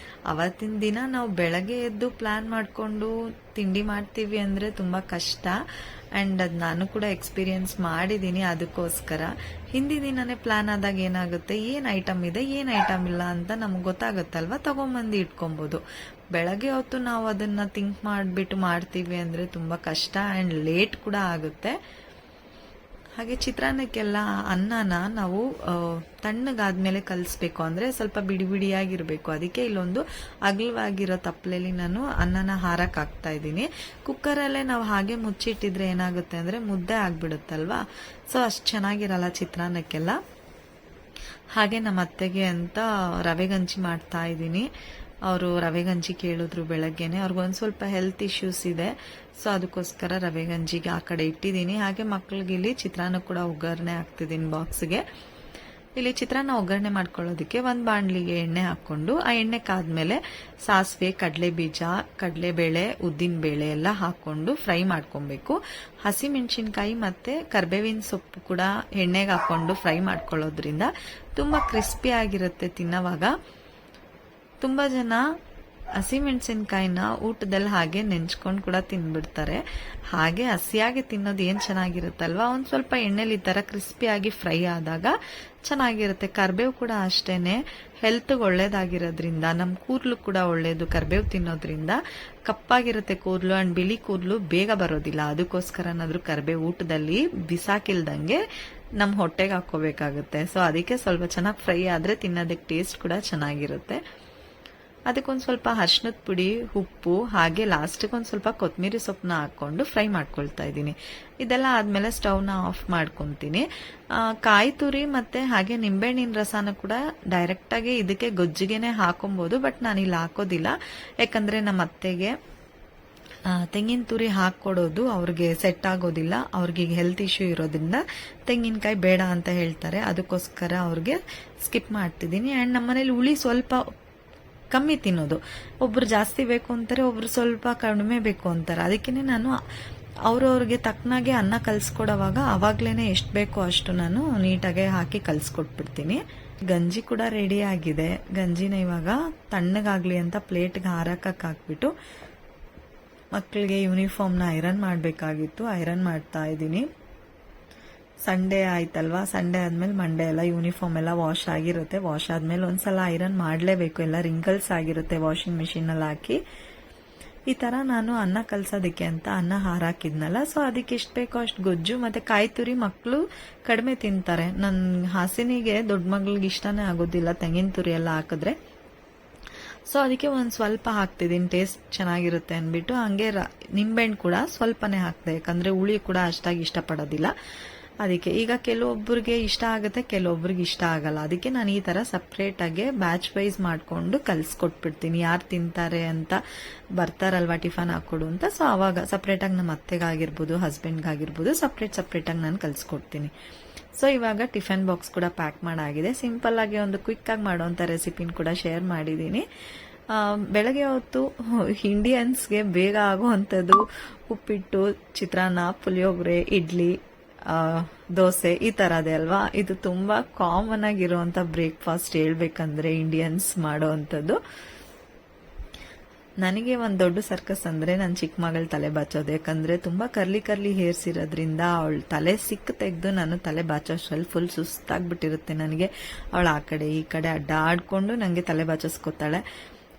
ಅವತ್ತಿನ ದಿನ ನಾವು ಬೆಳಗ್ಗೆ ಎದ್ದು ಪ್ಲ್ಯಾನ್ ಮಾಡಿಕೊಂಡು ತಿಂಡಿ ಮಾಡ್ತೀವಿ ಅಂದರೆ ತುಂಬ ಕಷ್ಟ. ಆ್ಯಂಡ್ ಅದು ನಾನು ಕೂಡ ಎಕ್ಸ್ಪೀರಿಯನ್ಸ್ ಮಾಡಿದ್ದೀನಿ. ಅದಕ್ಕೋಸ್ಕರ ಹಿಂದಿನ ದಿನನೇ ಪ್ಲ್ಯಾನ್ ಆದಾಗ ಏನಾಗುತ್ತೆ, ಏನು ಐಟಮ್ ಇದೆ ಏನು ಐಟಮ್ ಇಲ್ಲ ಅಂತ ನಮ್ಗೆ ಗೊತ್ತಾಗುತ್ತಲ್ವ, ತಗೊಂಬಂದು ಇಟ್ಕೊಬೋದು. ಬೆಳಗ್ಗೆ ಹೊತ್ತು ನಾವು ಅದನ್ನು ಥಿಂಕ್ ಮಾಡಿಬಿಟ್ಟು ಮಾಡ್ತೀವಿ ಅಂದರೆ ತುಂಬ ಕಷ್ಟ ಆ್ಯಂಡ್ ಲೇಟ್ ಕೂಡ ಆಗುತ್ತೆ. ಹಾಗೆ ಚಿತ್ರಾನ್ನಕ್ಕೆಲ್ಲ ಅನ್ನನ ನಾವು ತಣ್ಣಗಾದ್ಮೇಲೆ ಕಲಿಸ್ಬೇಕು, ಅಂದರೆ ಸ್ವಲ್ಪ ಬಿಡಿ ಬಿಡಿಯಾಗಿರಬೇಕು. ಅದಕ್ಕೆ ಇಲ್ಲೊಂದು ಅಗಲವಾಗಿರೋ ತಪ್ಪಲೆಯಲ್ಲಿ ನಾನು ಅನ್ನನ ಹಾರಕ್ಕೆ ಹಾಕ್ತಾ ಇದ್ದೀನಿ. ಕುಕ್ಕರಲ್ಲೇ ನಾವು ಹಾಗೆ ಮುಚ್ಚಿಟ್ಟಿದ್ರೆ ಏನಾಗುತ್ತೆ ಅಂದರೆ ಮುದ್ದೆ ಆಗಿಬಿಡುತ್ತಲ್ವಾ, ಸೊ ಅಷ್ಟು ಚೆನ್ನಾಗಿರಲ್ಲ ಚಿತ್ರಾನ್ನಕ್ಕೆಲ್ಲ. ಹಾಗೆ ನಮ್ಮ ಅತ್ತೆಗೆ ಅಂತ ರವೆ ಗಂಜಿ ಮಾಡ್ತಾ ಇದ್ದೀನಿ. ಅವರು ರವೆ ಗಂಜಿ ಕೇಳಿದ್ರು ಬೆಳಗ್ಗೆನೆ. ಅವ್ರಿಗೊಂದು ಸ್ವಲ್ಪ ಹೆಲ್ತ್ ಇಶ್ಯೂಸ್ ಇದೆ, ಸೊ ಅದಕ್ಕೋಸ್ಕರ ರವೆ ಗಂಜಿಗೆ ಆ ಕಡೆ ಇಟ್ಟಿದ್ದೀನಿ. ಹಾಗೆ ಮಕ್ಕಳಿಗೆ ಇಲ್ಲಿ ಚಿತ್ರಾನ್ನ ಕೂಡ ಒಗ್ಗರಣೆ ಹಾಕ್ತಿದ್ದೀನಿ ಬಾಕ್ಸ್ಗೆ. ಇಲ್ಲಿ ಚಿತ್ರಾನ್ನ ಒಗ್ಗರಣೆ ಮಾಡ್ಕೊಳ್ಳೋದಕ್ಕೆ ಒಂದು ಬಾಣಲಿಗೆ ಎಣ್ಣೆ ಹಾಕ್ಕೊಂಡು, ಆ ಎಣ್ಣೆ ಕಾದ್ಮೇಲೆ ಸಾಸಿವೆ, ಕಡಲೆ ಬೀಜ, ಕಡಲೆಬೇಳೆ, ಉದ್ದಿನಬೇಳೆ ಎಲ್ಲ ಹಾಕ್ಕೊಂಡು ಫ್ರೈ ಮಾಡ್ಕೊಬೇಕು. ಹಸಿಮೆಣಸಿನ್ಕಾಯಿ ಮತ್ತು ಕರ್ಬೇವಿನ ಸೊಪ್ಪು ಕೂಡ ಎಣ್ಣೆಗೆ ಹಾಕ್ಕೊಂಡು ಫ್ರೈ ಮಾಡ್ಕೊಳ್ಳೋದ್ರಿಂದ ತುಂಬ ಕ್ರಿಸ್ಪಿ ಆಗಿರುತ್ತೆ ತಿನ್ನೋವಾಗ. ತುಂಬ ಜನ ಹಸಿಮೆಣಸಿನ್ಕಾಯಿನ ಊಟದಲ್ಲಿ ಹಾಗೆ ನೆಂಚ್ಕೊಂಡು ಕೂಡ ತಿನ್ಬಿಡ್ತಾರೆ. ಹಾಗೆ ಹಸಿಯಾಗಿ ತಿನ್ನೋದು ಏನು ಚೆನ್ನಾಗಿರುತ್ತಲ್ವ, ಒಂದು ಸ್ವಲ್ಪ ಎಣ್ಣೆಲಿ ಈ ಥರ ಕ್ರಿಸ್ಪಿಯಾಗಿ ಫ್ರೈ ಆದಾಗ ಚೆನ್ನಾಗಿರುತ್ತೆ. ಕರ್ಬೇವು ಕೂಡ ಅಷ್ಟೇನೆ ಹೆಲ್ತ್ಗೆ ಒಳ್ಳೇದಾಗಿರೋದ್ರಿಂದ, ನಮ್ಮ ಕೂದಲು ಕೂಡ ಒಳ್ಳೇದು ಕರ್ಬೇವು ತಿನ್ನೋದ್ರಿಂದ. ಕಪ್ಪಾಗಿರುತ್ತೆ ಕೂದಲು ಆ್ಯಂಡ್ ಬಿಳಿ ಕೂದಲು ಬೇಗ ಬರೋದಿಲ್ಲ. ಅದಕ್ಕೋಸ್ಕರನಾದ್ರೂ ಕರ್ಬೇವು ಊಟದಲ್ಲಿ ಬಿಸಾಕಿಲ್ದಂಗೆ ನಮ್ಮ ಹೊಟ್ಟೆಗೆ ಹಾಕ್ಕೋಬೇಕಾಗುತ್ತೆ. ಸೊ ಅದಕ್ಕೆ ಸ್ವಲ್ಪ ಚೆನ್ನಾಗಿ ಫ್ರೈ ಆದರೆ ತಿನ್ನೋದಕ್ಕೆ ಟೇಸ್ಟ್ ಕೂಡ ಚೆನ್ನಾಗಿರುತ್ತೆ. ಅದಕ್ಕೊಂದು ಸ್ವಲ್ಪ ಅರಿಶಿನದ ಪುಡಿ, ಉಪ್ಪು, ಹಾಗೆ ಲಾಸ್ಟಿಗೆ ಒಂದು ಸ್ವಲ್ಪ ಕೊತ್ತಂಬರಿ ಸೊಪ್ಪನ್ನ ಹಾಕ್ಕೊಂಡು ಫ್ರೈ ಮಾಡ್ಕೊಳ್ತಾ ಇದ್ದೀನಿ. ಇದೆಲ್ಲ ಆದಮೇಲೆ ಸ್ಟವ್ನ ಆಫ್ ಮಾಡ್ಕೊತೀನಿ. ಕಾಯಿ ತುರಿ ಮತ್ತು ಹಾಗೆ ನಿಂಬೆಹಣ್ಣಿನ ರಸನ ಕೂಡ ಡೈರೆಕ್ಟಾಗಿ ಇದಕ್ಕೆ ಗೊಜ್ಜಿಗೆನೆ ಹಾಕೊಬೋದು, ಬಟ್ ನಾನಿಲ್ಲಿ ಹಾಕೋದಿಲ್ಲ. ಯಾಕಂದರೆ ನಮ್ಮ ಅತ್ತೆಗೆ ತೆಂಗಿನ ತುರಿ ಹಾಕ್ಕೊಡೋದು ಅವ್ರಿಗೆ ಸೆಟ್ ಆಗೋದಿಲ್ಲ. ಅವ್ರಿಗೆ ಹೆಲ್ತ್ ಇಶ್ಯೂ ಇರೋದ್ರಿಂದ ತೆಂಗಿನಕಾಯಿ ಬೇಡ ಅಂತ ಹೇಳ್ತಾರೆ. ಅದಕ್ಕೋಸ್ಕರ ಅವ್ರಿಗೆ ಸ್ಕಿಪ್ ಮಾಡ್ತಿದ್ದೀನಿ. ಆ್ಯಂಡ್ ನಮ್ಮನೇಲಿ ಹುಳಿ ಸ್ವಲ್ಪ ಕಮ್ಮಿ ತಿನ್ನೋದು, ಒಬ್ರು ಜಾಸ್ತಿ ಬೇಕು ಅಂತಾರೆ, ಒಬ್ರು ಸ್ವಲ್ಪ ಕಡಿಮೆ ಬೇಕು ಅಂತಾರೆ. ಅದಕ್ಕೇ ನಾನು ಅವ್ರವ್ರಿಗೆ ತಕ್ಕನಾಗೆ ಅನ್ನ ಕಲಿಸ್ಕೊಡೋವಾಗ ಅವಾಗ್ಲೇ ಎಷ್ಟು ಬೇಕೋ ಅಷ್ಟು ನಾನು ನೀಟಾಗೆ ಹಾಕಿ ಕಲಿಸ್ಕೊಟ್ಬಿಡ್ತೀನಿ. ಗಂಜಿ ಕೂಡ ರೆಡಿ ಆಗಿದೆ. ಗಂಜಿನ ಇವಾಗ ತಣ್ಣಗಾಗ್ಲಿ ಅಂತ ಪ್ಲೇಟ್ಗೆ ಹಾರಕ್ಕೆ ಹಾಕ್ಬಿಟ್ಟು ಮಕ್ಕಳಿಗೆ ಯೂನಿಫಾರ್ಮ್ನ ಐರನ್ ಮಾಡಬೇಕಾಗಿತ್ತು, ಐರನ್ ಮಾಡ್ತಾ ಇದ್ದೀನಿ. ಸಂಡೇ ಆಯ್ತಲ್ವಾ, ಸಂಡೇ ಆದಮೇಲೆ ಮಂಡೇ ಎಲ್ಲ ಯೂನಿಫಾರ್ಮ್ ಎಲ್ಲ ವಾಶ್ ಆಗಿರುತ್ತೆ. ವಾಶ್ ಆದಮೇಲೆ ಒಂದ್ಸಲ ಐರನ್ ಮಾಡಲೇಬೇಕು, ಎಲ್ಲ ರಿಂಕಲ್ಸ್ ಆಗಿರುತ್ತೆ ವಾಷಿಂಗ್ ಮಿಷಿನಲ್ಲಿ ಹಾಕಿ. ಈ ಥರ ನಾನು ಅನ್ನ ಕಲ್ಸೋದಕ್ಕೆ ಅಂತ ಅನ್ನ ಹಾರಾಕಿದ್ನಲ್ಲ, ಸೊ ಅದಕ್ಕೆ ಎಷ್ಟು ಬೇಕೋ ಅಷ್ಟು ಗೊಜ್ಜು ಮತ್ತು ಕಾಯಿ ತುರಿ ಮಕ್ಕಳು ಕಡಿಮೆ ತಿಂತಾರೆ. ನನ್ನ ಹಾಸಿನಿಗೆ ದೊಡ್ಡ ಮಗಳಿಗೆ ಇಷ್ಟನೇ ಆಗೋದಿಲ್ಲ ತೆಂಗಿನ ತುರಿ ಎಲ್ಲ ಹಾಕಿದ್ರೆ, ಸೊ ಅದಕ್ಕೆ ಒಂದು ಸ್ವಲ್ಪ ಹಾಕ್ತಿದ್ದೀನಿ, ಟೇಸ್ಟ್ ಚೆನ್ನಾಗಿರುತ್ತೆ ಅಂದ್ಬಿಟ್ಟು. ಹಂಗೆ ನಿಂಬೆಹಣ್ಣು ಕೂಡ ಸ್ವಲ್ಪನೇ ಹಾಕ್ದೆ, ಯಾಕಂದರೆ ಹುಳಿ ಕೂಡ ಅಷ್ಟಾಗಿ ಇಷ್ಟಪಡೋದಿಲ್ಲ. ಅದಕ್ಕೆ ಈಗ ಕೆಲವೊಬ್ಬರಿಗೆ ಇಷ್ಟ ಆಗುತ್ತೆ, ಕೆಲವೊಬ್ರಿಗೆ ಇಷ್ಟ ಆಗಲ್ಲ. ಅದಕ್ಕೆ ನಾನು ಈ ಥರ ಸಪ್ರೇಟಾಗಿ ಬ್ಯಾಚ್ ವೈಸ್ ಮಾಡಿಕೊಂಡು ಕಲಿಸ್ಕೊಟ್ಬಿಡ್ತೀನಿ. ಯಾರು ತಿಂತಾರೆ ಅಂತ ಬರ್ತಾರಲ್ವ ಟಿಫನ್ ಹಾಕ್ಕೊಡು ಅಂತ, ಸೊ ಅವಾಗ ಸಪ್ರೇಟಾಗಿ ನಮ್ಮ ಅತ್ತೆಗಾಗಿರ್ಬೋದು ಹಸ್ಬೆಂಡ್ಗಾಗಿರ್ಬೋದು ಸಪ್ರೇಟಾಗಿ ನಾನು ಕಲಿಸ್ಕೊಡ್ತೀನಿ. ಸೊ ಇವಾಗ ಟಿಫನ್ ಬಾಕ್ಸ್ ಕೂಡ ಪ್ಯಾಕ್ ಮಾಡಾಗಿದೆ. ಸಿಂಪಲ್ ಆಗಿ ಒಂದು ಕ್ವಿಕ್ ಆಗಿ ಮಾಡೋವಂಥ ರೆಸಿಪಿನ ಕೂಡ ಶೇರ್ ಮಾಡಿದ್ದೀನಿ. ಬೆಳಗ್ಗೆ ಹೊತ್ತು ಇಂಡಿಯನ್ಸ್ಗೆ ಬೇಗ ಆಗುವಂಥದ್ದು ಉಪ್ಪಿಟ್ಟು, ಚಿತ್ರಾನ್ನ, ಪುಳಿಯೋಗರೆ, ಇಡ್ಲಿ, ದೋಸೆ ಈ ಥರದೇ ಅಲ್ವಾ. ಇದು ತುಂಬ ಕಾಮನ್ ಆಗಿರುವಂಥ ಬ್ರೇಕ್ಫಾಸ್ಟ್ ಹೇಳ್ಬೇಕಂದ್ರೆ ಇಂಡಿಯನ್ಸ್ ಮಾಡೋ ಅಂಥದ್ದು. ನನಗೆ ಒಂದು ದೊಡ್ಡ ಸರ್ಕಸ್ ಅಂದರೆ ನನ್ನ ಚಿಕ್ಕ ಮಗಳ ತಲೆ ಬಾಚೋದು. ಯಾಕಂದರೆ ತುಂಬ ಕರ್ಲಿ ಹೇರ್ಸ್ ಇರೋದ್ರಿಂದ ಅವಳು ತಲೆ ತೆಗೆದು ನಾನು ತಲೆ ಬಾಚೋಷ್ಟ್ರಲ್ಲಿ ಫುಲ್ ಸುಸ್ತಾಗ್ಬಿಟ್ಟಿರುತ್ತೆ ನನಗೆ. ಅವಳು ಆ ಕಡೆ ಈ ಕಡೆ ಅಡ್ಡಾಡ್ಕೊಂಡು ನನಗೆ ತಲೆ ಬಾಚಿಸ್ಕೊತಾಳೆ.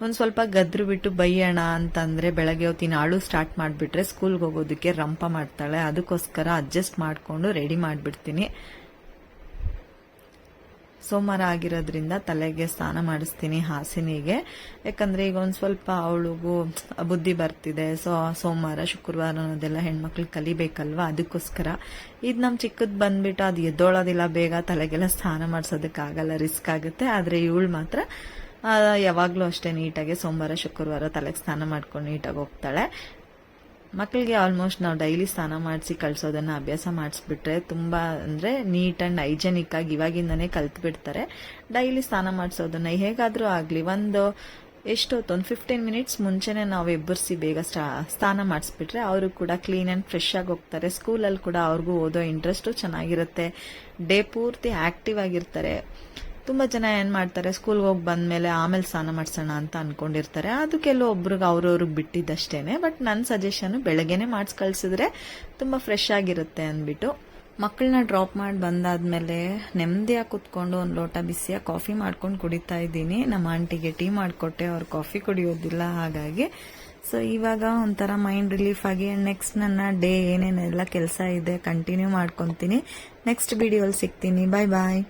ಒಂದು ಸ್ವಲ್ಪ ಗದ್ರು ಬಿಟ್ಟು ಬೈಯೋಣ ಅಂತಂದರೆ ಬೆಳಗ್ಗೆ ಹೊತ್ತಿನ ಆಳು ಸ್ಟಾರ್ಟ್ ಮಾಡಿಬಿಟ್ರೆ ಸ್ಕೂಲ್ಗೆ ಹೋಗೋದಕ್ಕೆ ರಂಪ ಮಾಡ್ತಾಳೆ. ಅದಕ್ಕೋಸ್ಕರ ಅಡ್ಜಸ್ಟ್ ಮಾಡಿಕೊಂಡು ರೆಡಿ ಮಾಡಿಬಿಡ್ತೀನಿ. ಸೋಮವಾರ ಆಗಿರೋದ್ರಿಂದ ತಲೆಗೆ ಸ್ನಾನ ಮಾಡಿಸ್ತೀನಿ ಹಾಸಿನಿಗೆ. ಯಾಕಂದರೆ ಈಗ ಒಂದು ಸ್ವಲ್ಪ ಅವಳಿಗೂ ಬುದ್ಧಿ ಬರ್ತಿದೆ. ಸೊ ಸೋಮವಾರ ಶುಕ್ರವಾರ ಅನ್ನೋದೆಲ್ಲ ಹೆಣ್ಮಕ್ಳಿಗೆ ಕಲಿಬೇಕಲ್ವ, ಅದಕ್ಕೋಸ್ಕರ. ಇದು ನಮ್ಮ ಚಿಕ್ಕದ್ ಬಂದ್ಬಿಟ್ಟು ಅದು ಎದ್ದೋಳೋದಿಲ್ಲ ಬೇಗ, ತಲೆಗೆಲ್ಲ ಸ್ನಾನ ಮಾಡಿಸೋದಕ್ಕಾಗಲ್ಲ, ರಿಸ್ಕ್ ಆಗುತ್ತೆ. ಆದರೆ ಇವಳು ಮಾತ್ರ ಯಾವಾಗಲೂ ಅಷ್ಟೇ ನೀಟಾಗಿ ಸೋಮವಾರ ಶುಕ್ರವಾರ ತಲೆಗೆ ಸ್ನಾನ ಮಾಡ್ಕೊಂಡು ನೀಟಾಗಿ ಹೋಗ್ತಾಳೆ. ಮಕ್ಕಳಿಗೆ ಆಲ್ಮೋಸ್ಟ್ ನಾವು ಡೈಲಿ ಸ್ನಾನ ಮಾಡಿಸಿ ಕಳಿಸೋದನ್ನು ಅಭ್ಯಾಸ ಮಾಡಿಸ್ಬಿಟ್ರೆ ತುಂಬ ಅಂದರೆ ನೀಟ್ ಆ್ಯಂಡ್ ಹೈಜೆನಿಕ್ ಆಗಿ ಇವಾಗಿಂದನೇ ಕಲ್ತ್ಬಿಡ್ತಾರೆ. ಡೈಲಿ ಸ್ನಾನ ಮಾಡಿಸೋದನ್ನು ಹೇಗಾದರೂ ಆಗಲಿ ಒಂದು 15 ಮಿನಿಟ್ಸ್ ಮುಂಚೆನೇ ನಾವು ಎಬ್ಬರಿಸಿ ಬೇಗ ಸ್ನಾನ ಮಾಡಿಸ್ಬಿಟ್ರೆ ಅವರು ಕೂಡ ಕ್ಲೀನ್ ಆ್ಯಂಡ್ ಫ್ರೆಶ್ ಆಗಿ ಹೋಗ್ತಾರೆ. ಸ್ಕೂಲಲ್ಲಿ ಕೂಡ ಅವ್ರಿಗೂ ಓದೋ ಇಂಟ್ರೆಸ್ಟು ಚೆನ್ನಾಗಿರುತ್ತೆ, ಡೇ ಪೂರ್ತಿ ಆ್ಯಕ್ಟಿವ್ ಆಗಿರ್ತಾರೆ. ತುಂಬ ಜನ ಏನು ಮಾಡ್ತಾರೆ, ಸ್ಕೂಲ್ಗೆ ಹೋಗಿ ಬಂದಮೇಲೆ ಆಮೇಲೆ ಸ್ನಾನ ಮಾಡಿಸೋಣ ಅಂತ ಅಂದ್ಕೊಂಡಿರ್ತಾರೆ. ಅದು ಕೆಲವೊಬ್ರಿಗೆ ಅವ್ರವ್ರಿಗೆ ಬಿಟ್ಟಿದ್ದಷ್ಟೇನೆ. ಬಟ್ ನನ್ನ ಸಜೆಷನು ಬೆಳಗ್ಗೆನೆ ಮಾಡಿಸಿ ಕಳಿಸಿದ್ರೆ ತುಂಬ ಫ್ರೆಶ್ ಆಗಿರುತ್ತೆ ಅಂದ್ಬಿಟ್ಟು. ಮಕ್ಕಳನ್ನ ಡ್ರಾಪ್ ಮಾಡಿ ಬಂದಾದ್ಮೇಲೆ ನೆಮ್ಮದಿಯಾಗಿ ಕುತ್ಕೊಂಡು ಒಂದು ಲೋಟ ಬಿಸಿಯಾಗಿ ಕಾಫಿ ಮಾಡ್ಕೊಂಡು ಕುಡಿತಾ ಇದ್ದೀನಿ. ನಮ್ಮ ಆಂಟಿಗೆ ಟೀ ಮಾಡಿಕೊಟ್ಟೆ, ಅವ್ರು ಕಾಫಿ ಕುಡಿಯೋದಿಲ್ಲ ಹಾಗಾಗಿ. ಸೊ ಇವಾಗ ಒಂಥರ ಮೈಂಡ್ ರಿಲೀಫ್ ಆಗಿ ನೆಕ್ಸ್ಟ್ ನನ್ನ ಡೇ ಏನೇನೆಲ್ಲ ಕೆಲಸ ಇದೆ ಕಂಟಿನ್ಯೂ ಮಾಡ್ಕೊತೀನಿ. ನೆಕ್ಸ್ಟ್ ವಿಡಿಯೋಲಿ ಸಿಗ್ತೀನಿ. ಬಾಯ್ ಬಾಯ್.